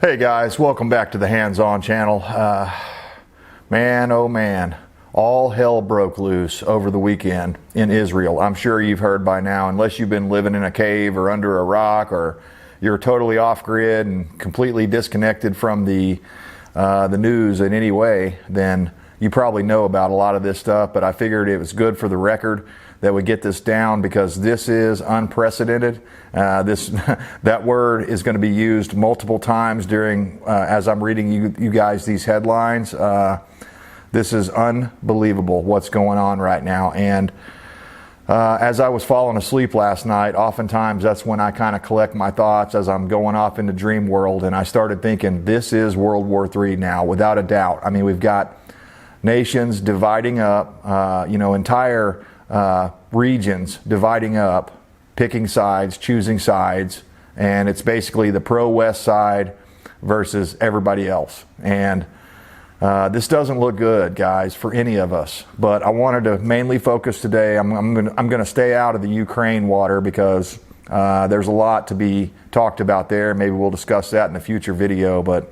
Hey guys, welcome back to the Hands On channel. Man, oh man, all hell broke loose over the weekend in Israel. I'm sure you've heard by now, unless you've been living in a cave or under a rock, or you're totally off grid and completely disconnected from the news in any way, then you probably know about a lot of this stuff. But I figured it was good for the record that we get this down, because this is unprecedented. That word is going to be used multiple times during as I'm reading you guys these headlines. This is unbelievable what's going on right now. And as I was falling asleep last night, oftentimes that's when I kind of collect my thoughts as I'm going off into dream world, and I started thinking, this is World War III now, without a doubt. I mean, we've got nations dividing up, entire regions dividing up, picking sides, choosing sides, and it's basically the pro-West side versus everybody else. And this doesn't look good, guys, for any of us. But I wanted to mainly focus today. I'm gonna stay out of the Ukraine water, because there's a lot to be talked about there. Maybe we'll discuss that in a future video. But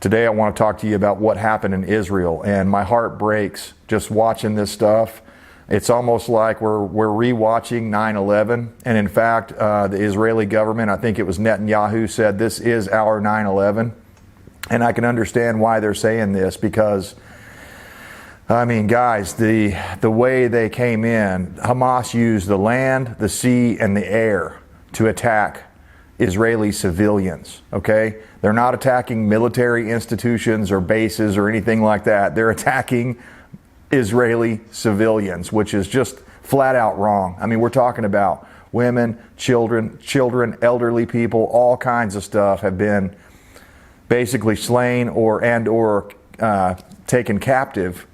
today I want to talk to you about what happened in Israel, and my heart breaks just watching this stuff. It's almost like we're rewatching 9/11, and in fact, the Israeli government, I think it was Netanyahu, said this is our 9/11, and I can understand why they're saying this, because, I mean, guys, the way they came in, Hamas used the land, the sea, and the air to attack Israeli civilians, okay? They're not attacking military institutions or bases or anything like that. They're attacking Israeli civilians, which is just flat out wrong. I mean, we're talking about women, children, elderly people, all kinds of stuff have been basically slain or taken captive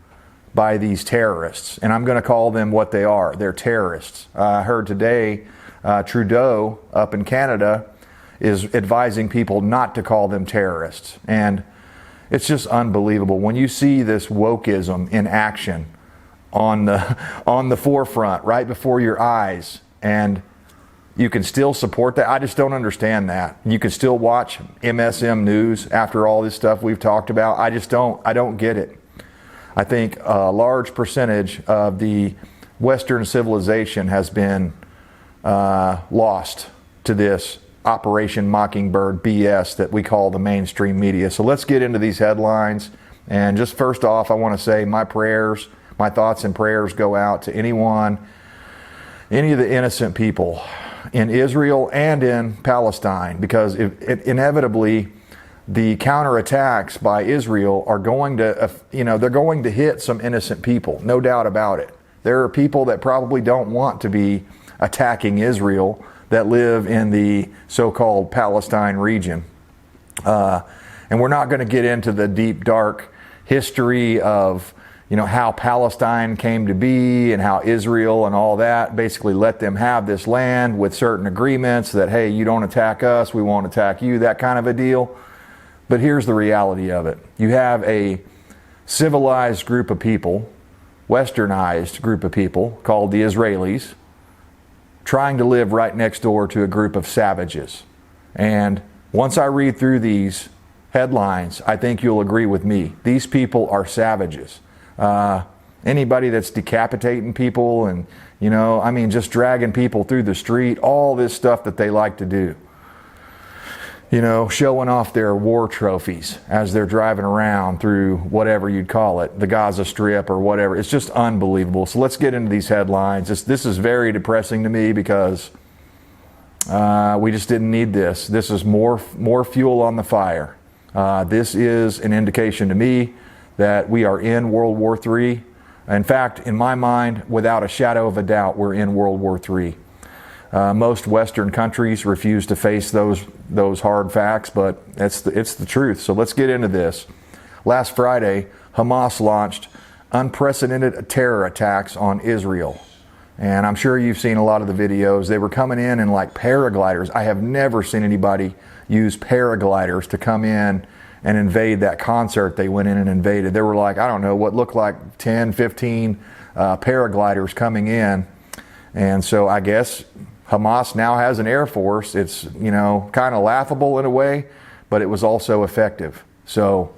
by these terrorists. And I'm going to call them what they are. They're terrorists. I heard today Trudeau up in Canada is advising people not to call them terrorists. And it's just unbelievable when you see this wokeism in action on the forefront, right before your eyes, and you can still support that. I just don't understand that. You can still watch MSM News after all this stuff we've talked about. I don't get it. I think a large percentage of the Western civilization has been lost to this Operation Mockingbird BS that we call the mainstream media. So let's get into these headlines. And just first off, I want to say my thoughts and prayers go out to any of the innocent people in Israel and in Palestine, because inevitably the counterattacks by Israel are going to, they're going to hit some innocent people, no doubt about it. There are people that probably don't want to be attacking Israel that live in the so-called Palestine region. And we're not going to get into the deep, dark history of, how Palestine came to be and how Israel and all that basically let them have this land with certain agreements that, hey, you don't attack us, we won't attack you, that kind of a deal. But here's the reality of it. You have a civilized group of people, westernized group of people called the Israelis, trying to live right next door to a group of savages. And once I read through these headlines, I think you'll agree with me. These people are savages. Anybody that's decapitating people and, just dragging people through the street, all this stuff that they like to do. Showing off their war trophies as they're driving around through whatever you'd call it, the Gaza Strip or whatever. It's just unbelievable. So let's get into these headlines. This is very depressing to me, because we just didn't need this. This is more fuel on the fire. This is an indication to me that we are in World War III. In fact, in my mind, without a shadow of a doubt, we're in World War III. Most Western countries refuse to face those hard facts, but it's the truth. So let's get into this. Last Friday, Hamas launched unprecedented terror attacks on Israel. And I'm sure you've seen a lot of the videos. They were coming in like paragliders. I have never seen anybody use paragliders to come in and invade that concert they went in and invaded. There were what looked like 10, 15 paragliders coming in. And so I guess Hamas now has an air force. It's, kind of laughable in a way. but it was also effective. So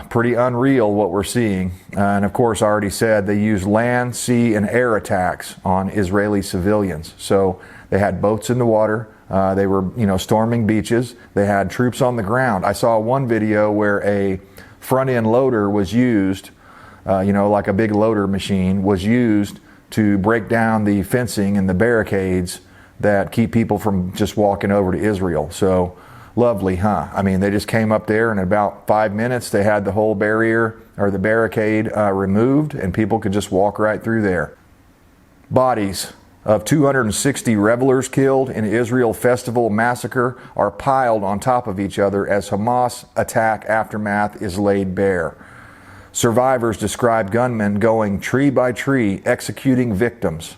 pretty unreal what we're seeing. And of course, I already said they used land, sea, and air attacks on Israeli civilians. So they had boats in the water. They were, storming beaches. They had troops on the ground. I saw one video where a front-end loader was used, like a big loader machine, was used to break down the fencing and the barricades that keep people from just walking over to Israel. So lovely, huh? I mean, they just came up there, and in about 5 minutes, they had the whole barrier or the barricade removed, and people could just walk right through there. Bodies of 260 revelers killed in Israel festival massacre are piled on top of each other as Hamas attack aftermath is laid bare. Survivors describe gunmen going tree by tree, executing victims,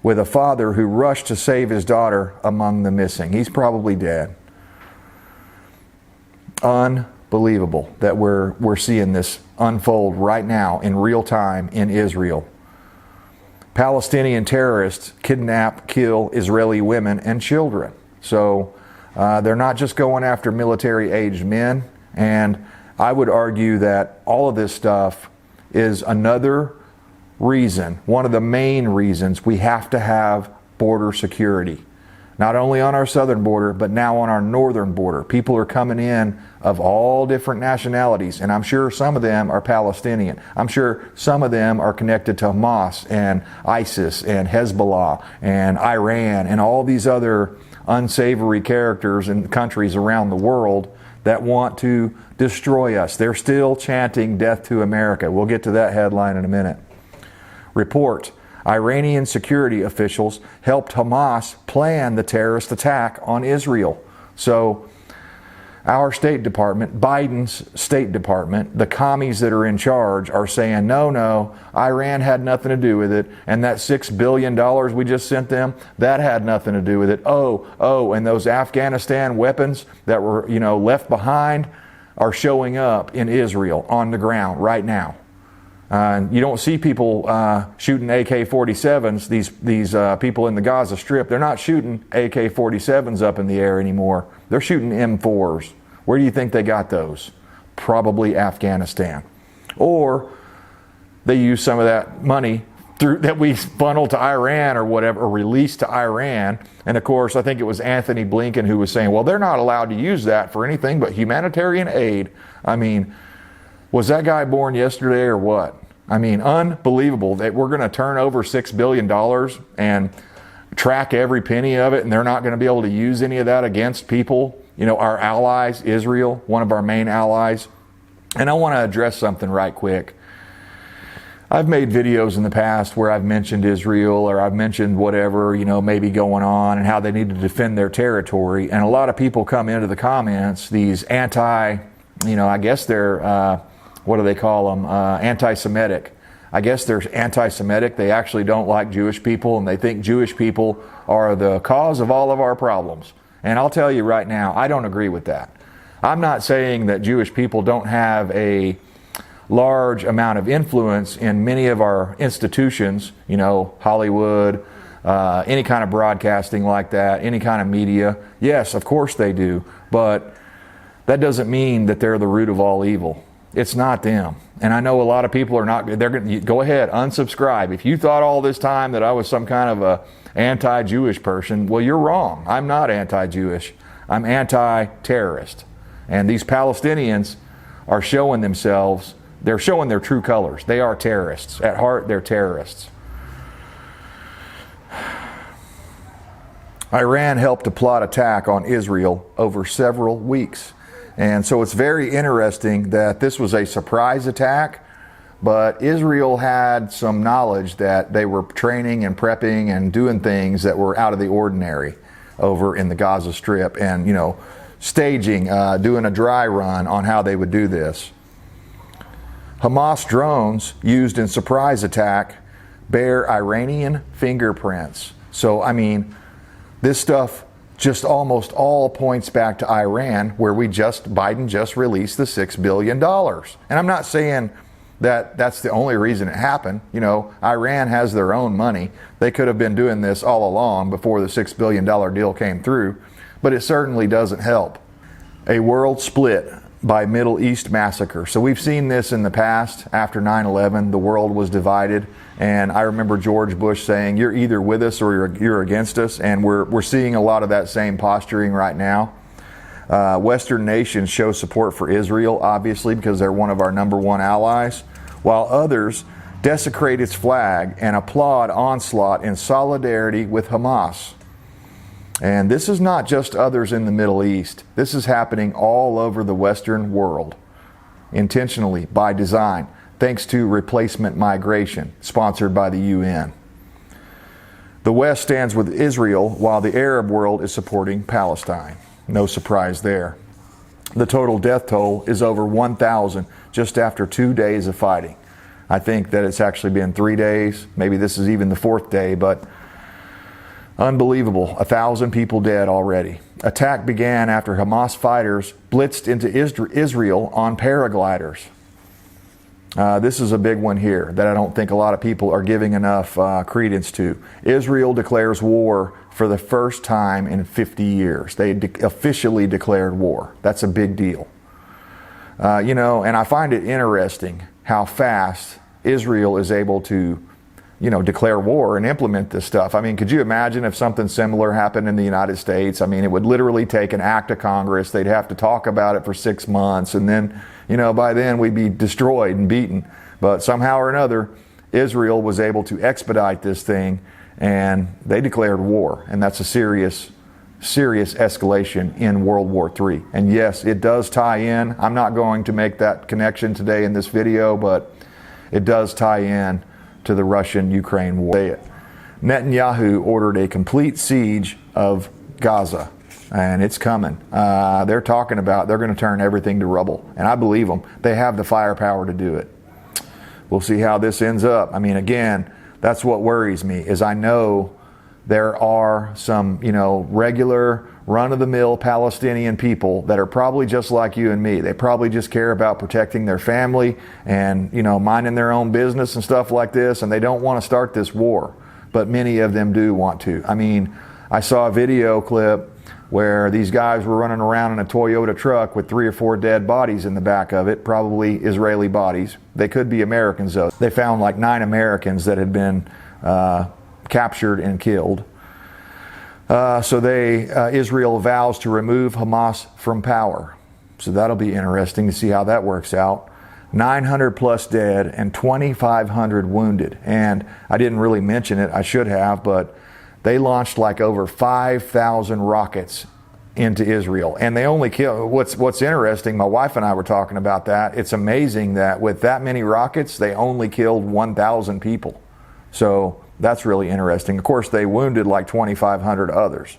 with a father who rushed to save his daughter among the missing. He's probably dead. Unbelievable that we're seeing this unfold right now in real time in Israel. Palestinian terrorists kidnap, kill Israeli women and children. So they're not just going after military-aged men. And I would argue that all of this stuff is another reason, one of the main reasons we have to have border security. Not only on our southern border, but now on our northern border. People are coming in of all different nationalities, and I'm sure some of them are Palestinian. I'm sure some of them are connected to Hamas and ISIS and Hezbollah and Iran and all these other unsavory characters in countries around the world that want to destroy us. They're still chanting death to America. We'll get to that headline in a minute. Report: Iranian security officials helped Hamas plan the terrorist attack on Israel. So our State Department, Biden's State Department, the commies that are in charge are saying, no, Iran had nothing to do with it. And that $6 billion we just sent them, that had nothing to do with it. And those Afghanistan weapons that were, left behind are showing up in Israel on the ground right now. You don't see people shooting AK-47s, these people in the Gaza Strip. They're not shooting AK-47s up in the air anymore. They're shooting M4s. Where do you think they got those? Probably Afghanistan. Or they use some of that money that we funneled to Iran or whatever, or released to Iran. And of course, I think it was Anthony Blinken who was saying, well, they're not allowed to use that for anything but humanitarian aid. I mean, was that guy born yesterday or what? I mean, unbelievable that we're going to turn over $6 billion and track every penny of it, and they're not going to be able to use any of that against people, our allies, Israel, one of our main allies. And I want to address something right quick. I've made videos in the past where I've mentioned Israel, or I've mentioned whatever, maybe going on, and how they need to defend their territory. And a lot of people come into the comments, these I guess they're, what do they call them? Anti-Semitic. I guess they're anti-Semitic. They actually don't like Jewish people, and they think Jewish people are the cause of all of our problems. And I'll tell you right now, I don't agree with that. I'm not saying that Jewish people don't have a large amount of influence in many of our institutions, Hollywood, any kind of broadcasting like that, any kind of media. Yes, of course they do. But that doesn't mean that they're the root of all evil. It's not them. And I know a lot of people are not, they're going to go ahead, unsubscribe. If you thought all this time that I was some kind of a anti-Jewish person, well, you're wrong. I'm not anti-Jewish. I'm anti-terrorist. And these Palestinians are showing themselves, they're showing their true colors. They are terrorists. At heart, they're terrorists. Iran helped to plot attack on Israel over several weeks. And so it's very interesting that this was a surprise attack, but Israel had some knowledge that they were training and prepping and doing things that were out of the ordinary over in the Gaza Strip, and, staging, doing a dry run on how they would do this. Hamas drones used in surprise attack bear Iranian fingerprints. So, this stuff just almost all points back to Iran, where Biden just released the $6 billion. And I'm not saying that that's the only reason it happened. Iran has their own money. They could have been doing this all along before the $6 billion deal came through. but it certainly doesn't help. A world split by Middle East massacre. So we've seen this in the past. After 9/11, the world was divided, and I remember George Bush saying, you're either with us or you're against us, and we're seeing a lot of that same posturing right now. Western nations show support for Israel, obviously, because they're one of our #1 allies, while others desecrate its flag and applaud onslaught in solidarity with Hamas. And this is not just others in the Middle East. This is happening all over the Western world, intentionally, by design, thanks to replacement migration, sponsored by the UN. The West stands with Israel, while the Arab world is supporting Palestine. No surprise there. The total death toll is over 1,000 just after 2 days of fighting. I think that it's actually been 3 days. Maybe this is even the 4th day, but unbelievable. 1,000 people dead already. Attack began after Hamas fighters blitzed into Israel on paragliders. This is a big one here that I don't think a lot of people are giving enough credence to. Israel declares war for the first time in 50 years. They officially declared war. That's a big deal. And I find it interesting how fast Israel is able to declare war and implement this stuff. I mean, could you imagine if something similar happened in the United States? I mean, it would literally take an act of Congress. They'd have to talk about it for 6 months, and then, by then we'd be destroyed and beaten. But somehow or another, Israel was able to expedite this thing, and they declared war. And that's a serious escalation in World War III. And yes, it does tie in. I'm not going to make that connection today in this video, but it does tie in to the Russian-Ukraine war. Netanyahu ordered a complete siege of Gaza, and it's coming. They're talking about they're going to turn everything to rubble, and I believe them. They have the firepower to do it. We'll see how this ends up. I mean, again, that's what worries me, is I know there are some, regular run-of-the-mill Palestinian people that are probably just like you and me. They probably just care about protecting their family and, minding their own business and stuff like this, and they don't want to start this war. But many of them do want to. I mean, I saw a video clip where these guys were running around in a Toyota truck with 3 or 4 dead bodies in the back of it, probably Israeli bodies. They could be Americans, though. They found like 9 Americans that had been captured and killed. Israel vows to remove Hamas from power. So that'll be interesting to see how that works out. 900 plus dead and 2,500 wounded. And I didn't really mention it, I should have, but they launched like over 5,000 rockets into Israel. And they only killed, what's interesting, my wife and I were talking about that. It's amazing that with that many rockets, they only killed 1,000 people. So that's really interesting. Of course, they wounded like 2,500 others.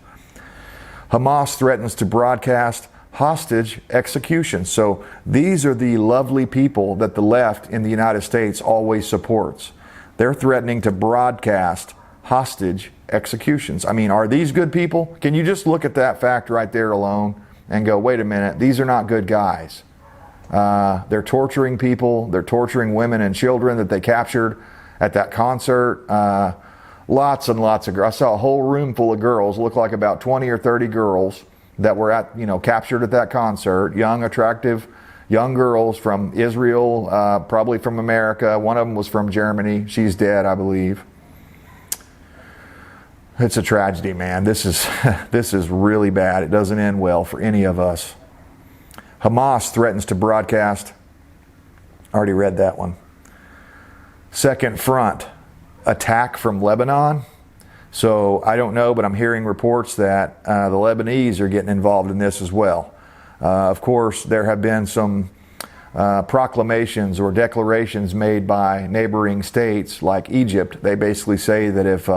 Hamas threatens to broadcast hostage executions. So these are the lovely people that the left in the United States always supports. They're threatening to broadcast hostage executions. I mean, are these good people? Can you just look at that fact right there alone and go, wait a minute, these are not good guys. They're torturing people. They're torturing women and children that they captured at that concert. Lots and lots of girls. I saw a whole room full of girls, looked like about 20 or 30 girls that were captured at that concert. Young, attractive, young girls from Israel, probably from America. One of them was from Germany. She's dead, I believe. It's a tragedy, man. This is really bad. It doesn't end well for any of us. Hamas threatens to broadcast. Already read that one. Second front, attack from Lebanon. So I don't know, but I'm hearing reports that the Lebanese are getting involved in this as well. Of course, there have been some proclamations or declarations made by neighboring states like Egypt. They basically say that if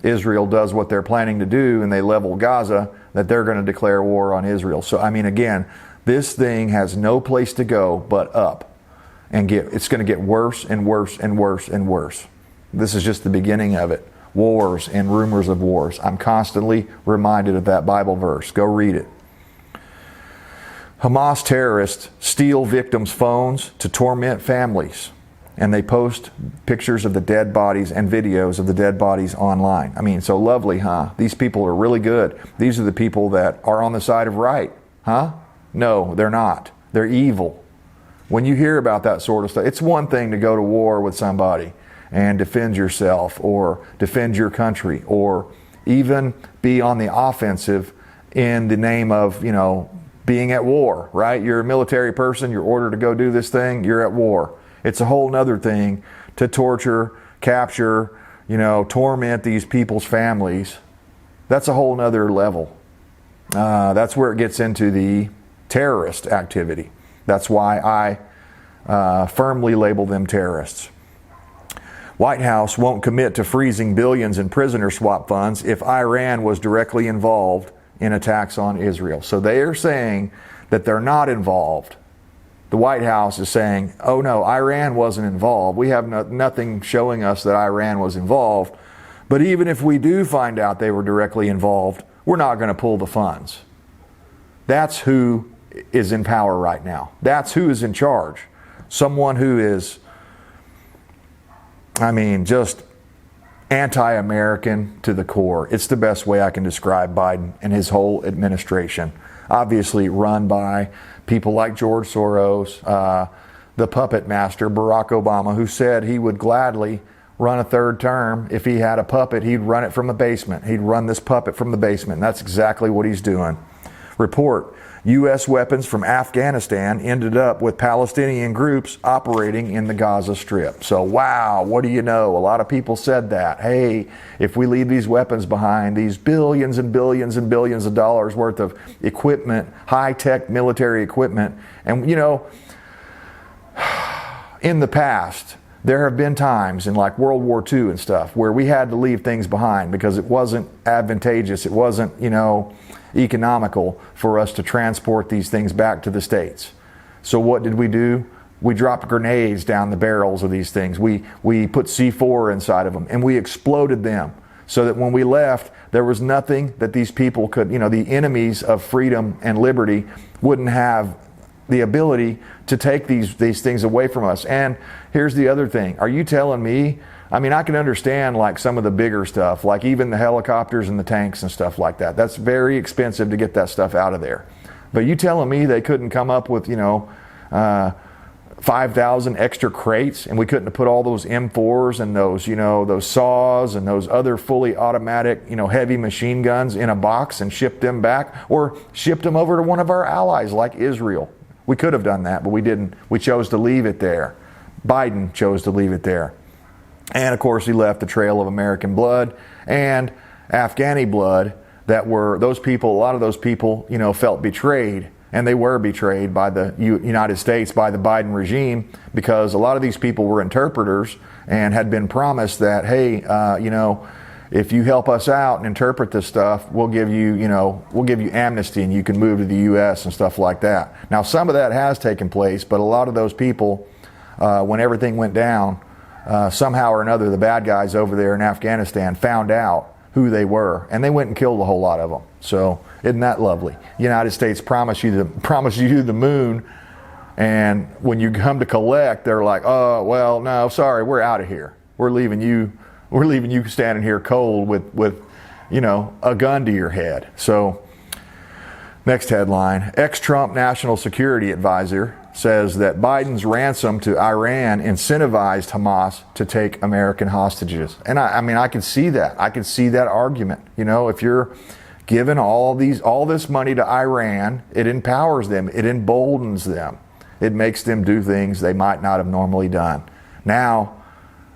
Israel does what they're planning to do and they level Gaza, that they're going to declare war on Israel. So, I mean, again, this thing has no place to go but up. And it's going to get worse and worse and worse and worse. This is just the beginning of it. Wars and rumors of wars. I'm constantly reminded of that Bible verse. Go read it. Hamas terrorists steal victims' phones to torment families. and they post pictures of the dead bodies and videos of the dead bodies online. I mean, so lovely, huh? These people are really good. These are the people that are on the side of right, huh? No, they're not. They're evil. When you hear about that sort of stuff, it's one thing to go to war with somebody and defend yourself or defend your country or even be on the offensive in the name of, you know, being at war, right? You're a military person, you're ordered to go do this thing, you're at war. It's a whole nother thing to torture, capture, you know, torment these people's families. That's a whole nother level. That's where it gets into the terrorist activity. That's why I firmly label them terrorists. White House won't commit to freezing billions in prisoner swap funds if Iran was directly involved in attacks on Israel. So they are saying that they're not involved. The White House is saying, oh no, Iran wasn't involved. We have nothing showing us that Iran was involved. But even if we do find out they were directly involved, we're not going to pull the funds. That's who is in power right now. That's who is in charge. Someone who is, I mean, just anti-American to the core. It's the best way I can describe Biden and his whole administration. Obviously run by people like George Soros, the puppet master, Barack Obama, who said he would gladly run a third term. If he had a puppet, he'd run it from the basement. He'd run this puppet from the basement. And that's exactly what he's doing. Report: U.S. weapons from Afghanistan ended up with Palestinian groups operating in the Gaza Strip. So, wow, what do you know? A lot of people said that. Hey, if we leave these weapons behind, these billions and billions and billions of dollars worth of equipment, high-tech military equipment, and, you know, in the past, there have been times in like World War II and stuff where we had to leave things behind because it wasn't advantageous. It wasn't, you know, economical for us to transport these things back to the States. So what did we do? We dropped grenades down the barrels of these things. We put C4 inside of them and we exploded them so that when we left, there was nothing that these people could, you know, the enemies of freedom and liberty wouldn't have the ability to take these things away from us. And here's the other thing. Are you telling me, I mean, I can understand like some of the bigger stuff, like even the helicopters and the tanks and stuff like that. That's very expensive to get that stuff out of there. But you telling me they couldn't come up with, you know, 5,000 extra crates and we couldn't have put all those M4s and those, you know, those saws and those other fully automatic, you know, heavy machine guns in a box and shipped them back or shipped them over to one of our allies like Israel? We could have done that, but we didn't. We chose to leave it there. Biden chose to leave it there. And of course, he left a trail of American blood and Afghani blood that were, those people, a lot of those people, you know, felt betrayed. And they were betrayed by the United States, by the Biden regime, because a lot of these people were interpreters and had been promised that, hey, you know, if you help us out and interpret this stuff, we'll give you, you know, we'll give you amnesty and you can move to the U.S. and stuff like that. Now, some of that has taken place, but a lot of those people, when everything went down, somehow or another, the bad guys over there in Afghanistan found out who they were, and they went and killed a whole lot of them. So, isn't that lovely? The United States promised you the moon, and when you come to collect, they're like, oh, well, no, sorry, we're out of here. We're leaving you standing here cold with, you know, a gun to your head. So, next headline, ex-Trump National Security Advisor says that Biden's ransom to Iran incentivized Hamas to take American hostages. And I mean, I can see that. I can see that argument. You know, if you're giving all this money to Iran, it empowers them. It emboldens them. It makes them do things they might not have normally done. Now,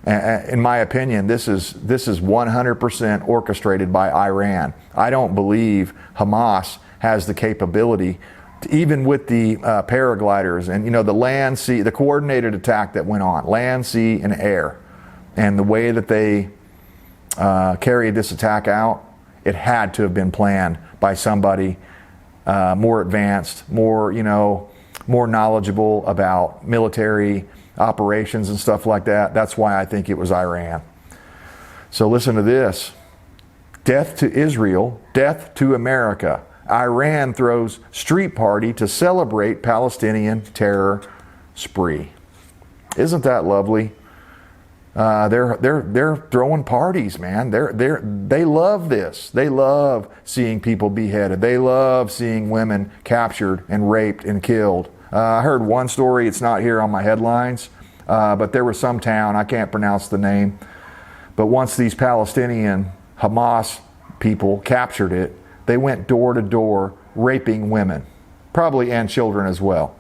in my opinion, this is 100% orchestrated by Iran. I don't believe Hamas has the capability to, even with the paragliders and, you know, the land, sea, the coordinated attack that went on, land, sea, and air, and the way that they carried this attack out, it had to have been planned by somebody more advanced, more, you know, more knowledgeable about military operations and stuff like that. That's why I think it was Iran. So listen to this. Death to Israel, death to America. Iran throws street party to celebrate Palestinian terror spree. Isn't that lovely? They're throwing parties, man. They love this. They love seeing people beheaded. They love seeing women captured and raped and killed. I heard one story. It's not here on my headlines, but there was some town, I can't pronounce the name, but once these Palestinian Hamas people captured it, they went door to door raping women, probably, and children as well.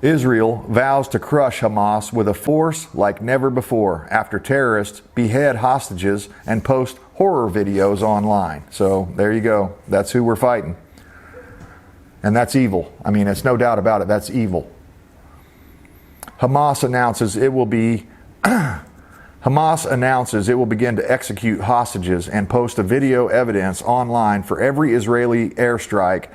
Israel vows to crush Hamas with a force like never before after terrorists behead hostages and post horror videos online. So there you go. That's who we're fighting. And that's evil. I mean, it's no doubt about it. That's evil. Hamas announces it will begin to execute hostages and post a video evidence online for every Israeli airstrike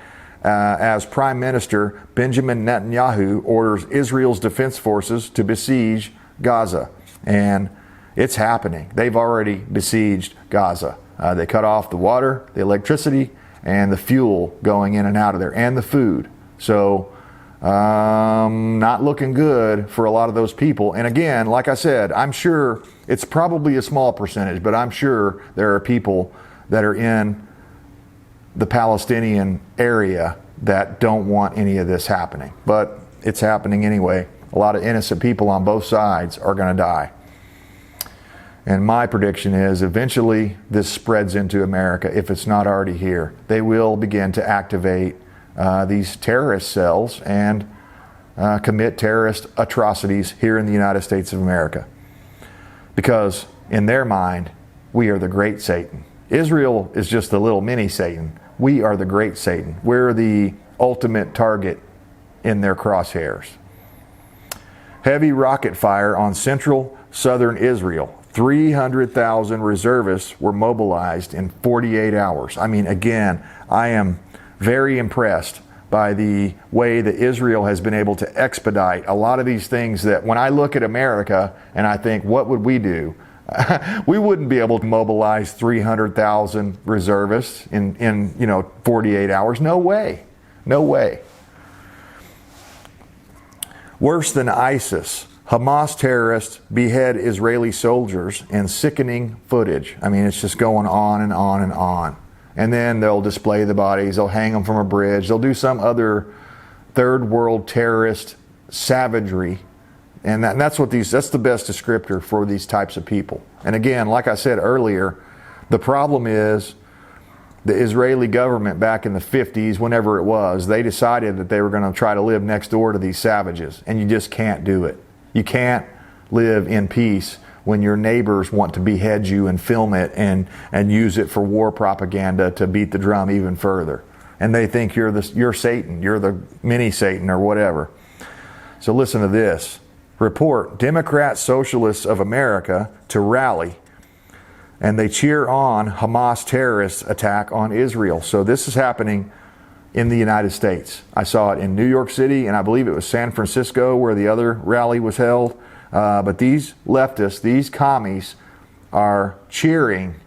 as Prime Minister Benjamin Netanyahu orders Israel's defense forces to besiege Gaza. And it's happening. They've already besieged Gaza. They cut off the water, the electricity, and the fuel going in and out of there, and the food. So, not looking good for a lot of those people. And again, like I said, I'm sure it's probably a small percentage, but I'm sure there are people that are in the Palestinian area that don't want any of this happening. But it's happening anyway. A lot of innocent people on both sides are going to die. And my prediction is eventually this spreads into America, if it's not already here. They will begin to activate these terrorist cells and commit terrorist atrocities here in the United States of America. Because in their mind, we are the great Satan. Israel is just the little mini Satan. We are the great Satan. We're the ultimate target in their crosshairs. Heavy rocket fire on central southern Israel. 300,000 reservists were mobilized in 48 hours. I mean, again, I am very impressed by the way that Israel has been able to expedite a lot of these things that when I look at America and I think, what would we do? We wouldn't be able to mobilize 300,000 reservists in 48 hours. No way. No way. Worse than ISIS, Hamas terrorists behead Israeli soldiers in sickening footage. I mean, it's just going on and on and on. And then they'll display the bodies, they'll hang them from a bridge, they'll do some other third world terrorist savagery. And that's the best descriptor for these types of people. And again, like I said earlier, the problem is the Israeli government back in the 50s, whenever it was, they decided that they were going to try to live next door to these savages. And you just can't do it. You can't live in peace when your neighbors want to behead you and film it and use it for war propaganda to beat the drum even further. And they think you're Satan, you're the mini Satan or whatever. So listen to this. Report Democrat Socialists of America to rally, and they cheer on Hamas terrorist attack on Israel. So this is happening in the United States. I saw it in New York City, and I believe it was San Francisco where the other rally was held. But these leftists, these commies, are cheering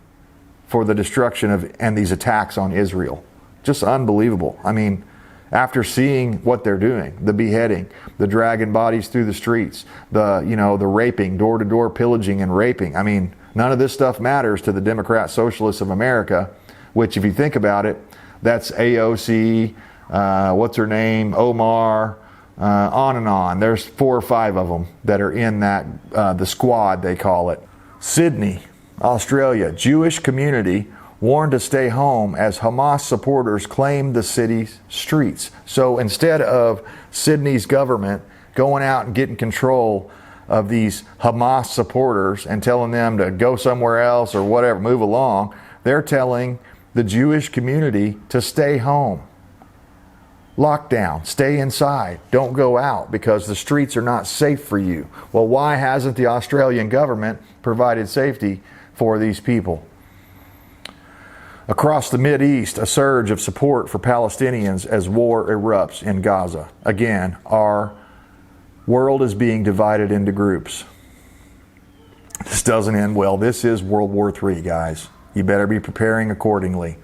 for the destruction of and these attacks on Israel. Just unbelievable. I mean, after seeing what they're doing, the beheading, the dragging bodies through the streets, the raping, door-to-door pillaging and raping. I mean, none of this stuff matters to the Democrat Socialists of America, which, if you think about it, that's AOC, what's her name, Omar, on and on. There's 4 or 5 of them that are in that, the squad, they call it. Sydney, Australia, Jewish community warned to stay home as Hamas supporters claimed the city's streets. So instead of Sydney's government going out and getting control of these Hamas supporters and telling them to go somewhere else or whatever, move along, they're telling the Jewish community to stay home. Lockdown, stay inside, don't go out because the streets are not safe for you. Well, why hasn't the Australian government provided safety for these people? Across the Mideast, a surge of support for Palestinians as war erupts in Gaza. Again, our world is being divided into groups. This doesn't end well. This is World War III, guys. You better be preparing accordingly.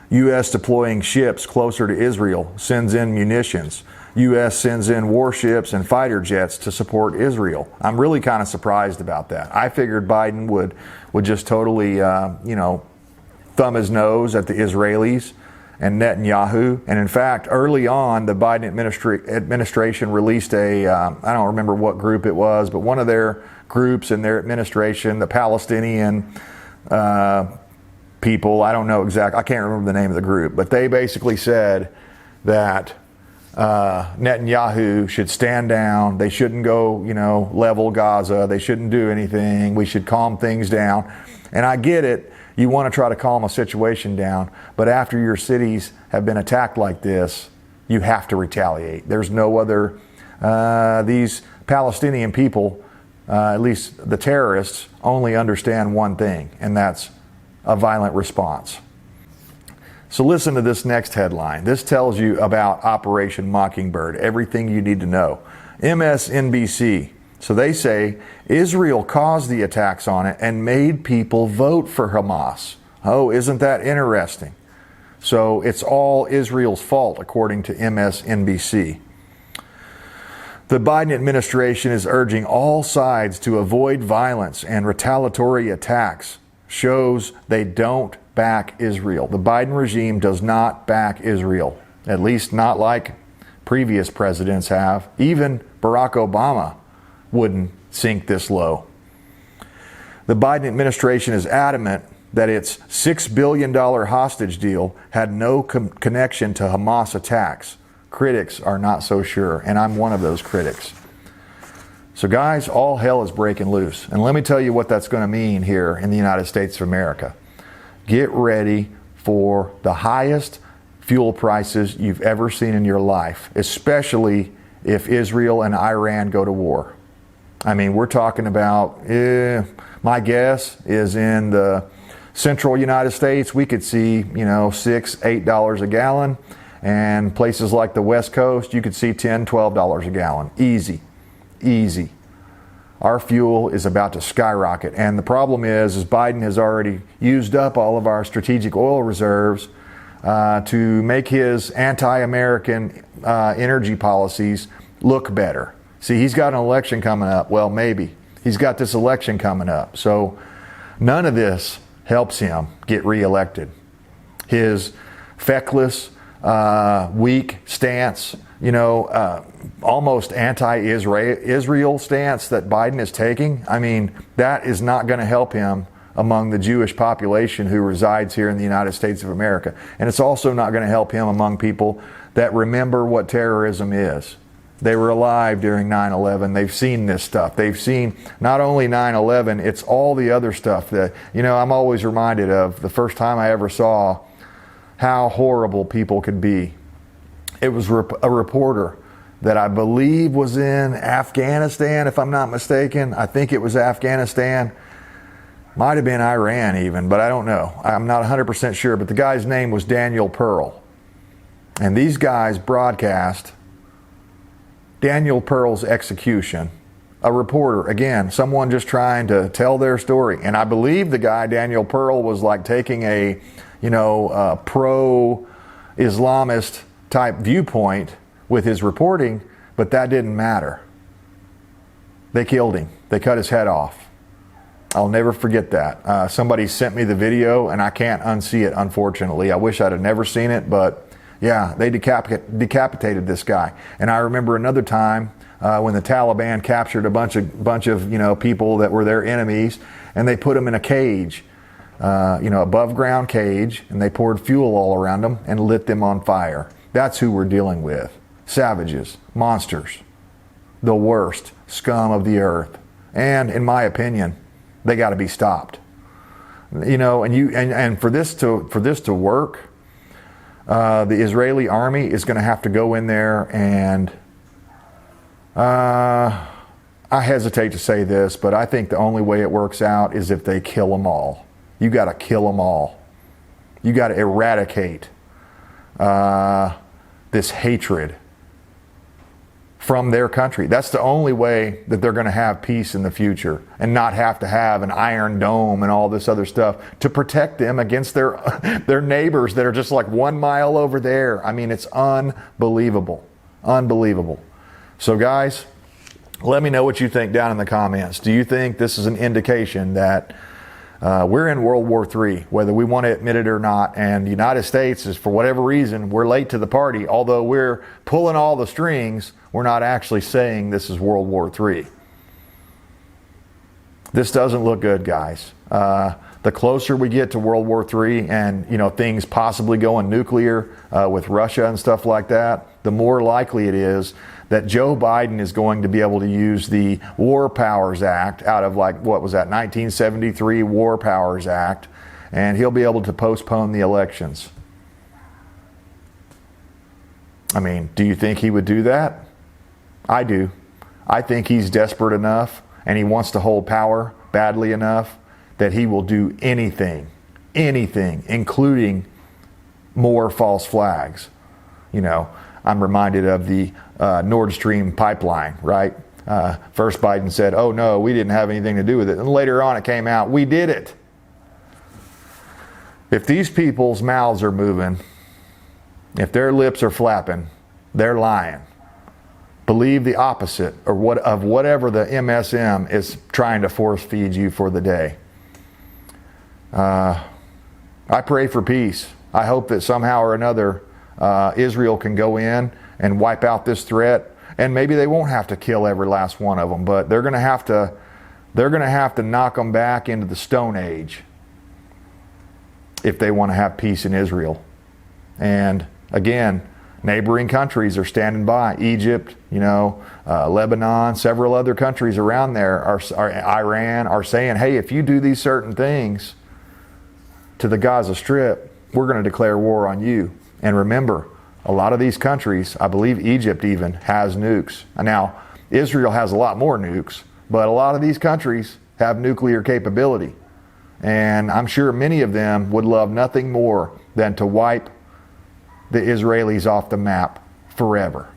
U.S. deploying ships closer to Israel, sends in munitions. U.S. sends in warships and fighter jets to support Israel. I'm really kind of surprised about that. I figured Biden would just totally, thumb his nose at the Israelis and Netanyahu. And in fact, early on, the Biden administration released I don't remember what group it was, but one of their groups in their administration, the Palestinian people, I don't know exactly, I can't remember the name of the group, but they basically said that Netanyahu should stand down. They shouldn't go, level Gaza. They shouldn't do anything. We should calm things down. And I get it. You want to try to calm a situation down. But after your cities have been attacked like this, you have to retaliate. There's no other. These Palestinian people, at least the terrorists, only understand one thing, and that's a violent response. So listen to this next headline. This tells you about Operation Mockingbird, everything you need to know. MSNBC. So they say Israel caused the attacks on it and made people vote for Hamas. Oh, isn't that interesting? So it's all Israel's fault, according to MSNBC. The Biden administration is urging all sides to avoid violence and retaliatory attacks. Shows they don't back Israel. The Biden regime does not back Israel, at least not like previous presidents have. Even Barack Obama wouldn't sink this low. The Biden administration is adamant that its $6 billion hostage deal had no connection to Hamas attacks. Critics are not so sure, and I'm one of those critics. So guys, all hell is breaking loose. And let me tell you what that's going to mean here in the United States of America. Get ready for the highest fuel prices you've ever seen in your life, especially if Israel and Iran go to war. I mean, we're talking about, my guess is in the central United States, we could see, $6, $8 a gallon. And places like the West Coast, you could see $10, $12 a gallon. Easy. Our fuel is about to skyrocket. And the problem is Biden has already used up all of our strategic oil reserves to make his anti-American energy policies look better. See, he's got an election coming up. Well, maybe. He's got this election coming up. So none of this helps him get reelected. His feckless, weak stance, almost anti-Israel stance that Biden is taking, I mean, that is not going to help him among the Jewish population who resides here in the United States of America. And it's also not going to help him among people that remember what terrorism is. They were alive during 9/11. They've seen this stuff. They've seen not only 9/11, it's all the other stuff that, I'm always reminded of the first time I ever saw how horrible people could be. It was a reporter that I believe was in Afghanistan, if I'm not mistaken. I think it was Afghanistan. Might have been Iran even, but I don't know. I'm not 100% sure, but the guy's name was Daniel Pearl. And these guys broadcast Daniel Pearl's execution. A reporter, again, someone just trying to tell their story. And I believe the guy, Daniel Pearl, was like taking a pro-Islamist type viewpoint with his reporting, but that didn't matter. They killed him. They cut his head off. I'll never forget that. Somebody sent me the video, and I can't unsee it, unfortunately. I wish I'd have never seen it, but yeah, they decapitated this guy. And I remember another time when the Taliban captured a bunch of people that were their enemies, and they put them in a cage. Above ground cage, and they poured fuel all around them and lit them on fire. That's who we're dealing with. Savages, monsters, the worst scum of the earth. And in my opinion, they got to be stopped. And for this to work, the Israeli army is going to have to go in there and I hesitate to say this, but I think the only way it works out is if they kill them all. You got to kill them all. You got to eradicate this hatred from their country. That's the only way that they're going to have peace in the future and not have to have an iron dome and all this other stuff to protect them against their neighbors that are just like 1 mile over there. I mean, it's unbelievable. Unbelievable. So guys, let me know what you think down in the comments. Do you think this is an indication that we're in World War III, whether we want to admit it or not, and the United States is, for whatever reason, we're late to the party. Although we're pulling all the strings, we're not actually saying this is World War III. This doesn't look good, guys. The closer we get to World War III and, you know, things possibly going nuclear with Russia and stuff like that, the more likely it is that Joe Biden is going to be able to use the War Powers Act out of, like, what was that, 1973 War Powers Act, and he'll be able to postpone the elections. I mean, do you think he would do that? I do. I think he's desperate enough and he wants to hold power badly enough that he will do anything, including more false flags. You know, I'm reminded of the Nord Stream pipeline, right? First Biden said, oh no, we didn't have anything to do with it. And later on it came out, we did it. If these people's mouths are moving, if their lips are flapping, they're lying. Believe the opposite of whatever the MSM is trying to force feed you for the day. I pray for peace. I hope that somehow or another Israel can go in and wipe out this threat, and maybe they won't have to kill every last one of them, but they're going to have to knock them back into the Stone Age if they want to have peace in Israel. And again, neighboring countries are standing by. Egypt, you know, Lebanon, several other countries around there are Iran are saying, hey, if you do these certain things to the Gaza Strip, we're going to declare war on you. And remember, a lot of these countries, I believe Egypt even, has nukes. Now, Israel has a lot more nukes, but a lot of these countries have nuclear capability. And I'm sure many of them would love nothing more than to wipe the Israelis off the map forever.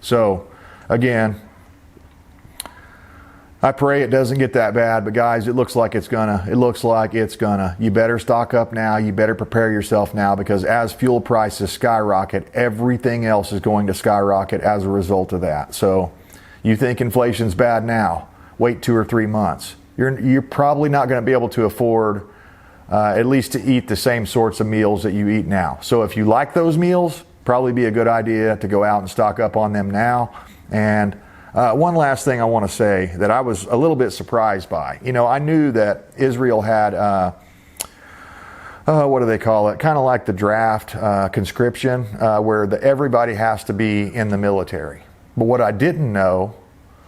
So, again, I pray it doesn't get that bad, but guys, it looks like it's gonna. You better stock up now. You better prepare yourself now, because as fuel prices skyrocket, everything else is going to skyrocket as a result of that. So you think inflation's bad now, wait 2 or 3 months. You're probably not going to be able to afford at least to eat the same sorts of meals that you eat now. So if you like those meals, probably be a good idea to go out and stock up on them now. And one last thing I want to say that I was a little bit surprised by. You know, I knew that Israel had, what do they call it? Kind of like the draft conscription, where everybody has to be in the military. But what I didn't know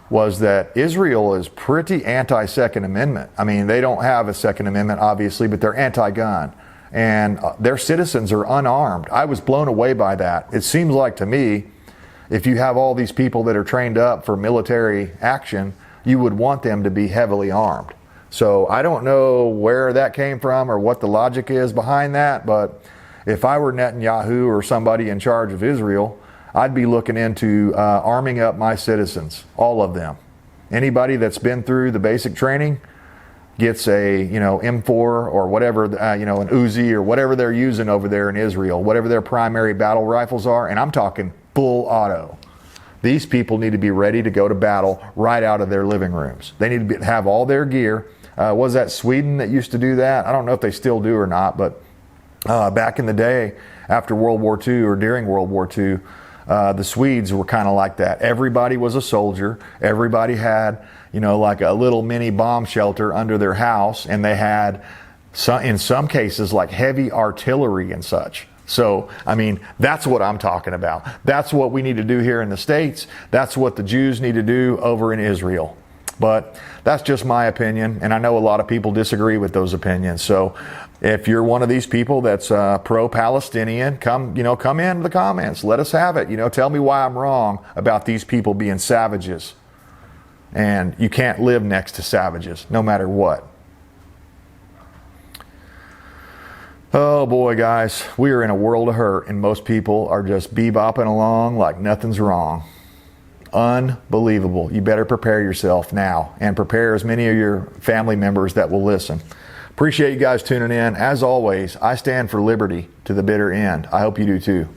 was that Israel is pretty anti-Second Amendment. I mean, they don't have a Second Amendment, obviously, but they're anti-gun. And their citizens are unarmed. I was blown away by that. It seems like to me, if you have all these people that are trained up for military action, you would want them to be heavily armed. So I don't know where that came from or what the logic is behind that, but if I were Netanyahu or somebody in charge of Israel, I'd be looking into arming up my citizens, all of them. Anybody that's been through the basic training gets a, you know, M4 or whatever, you know, an Uzi or whatever they're using over there in Israel, whatever their primary battle rifles are, and I'm talking full auto. These people need to be ready to go to battle right out of their living rooms. They need to have all their gear. Was that Sweden that used to do that? I don't know if they still do or not, but back in the day, after World War II or during World War II, the Swedes were kind of like that. Everybody was a soldier. Everybody had, you know, like a little mini bomb shelter under their house, and they had, in some cases, like heavy artillery and such. So, I mean, that's what I'm talking about. That's what we need to do here in the States. That's what the Jews need to do over in Israel. But that's just my opinion, and I know a lot of people disagree with those opinions. So if you're one of these people that's pro-Palestinian, come into the comments. Let us have it. You know, tell me why I'm wrong about these people being savages. And you can't live next to savages, no matter what. Oh boy, guys, we are in a world of hurt, and most people are just bebopping along like nothing's wrong. Unbelievable. You better prepare yourself now, and prepare as many of your family members that will listen. Appreciate you guys tuning in. As always, I stand for liberty to the bitter end. I hope you do too.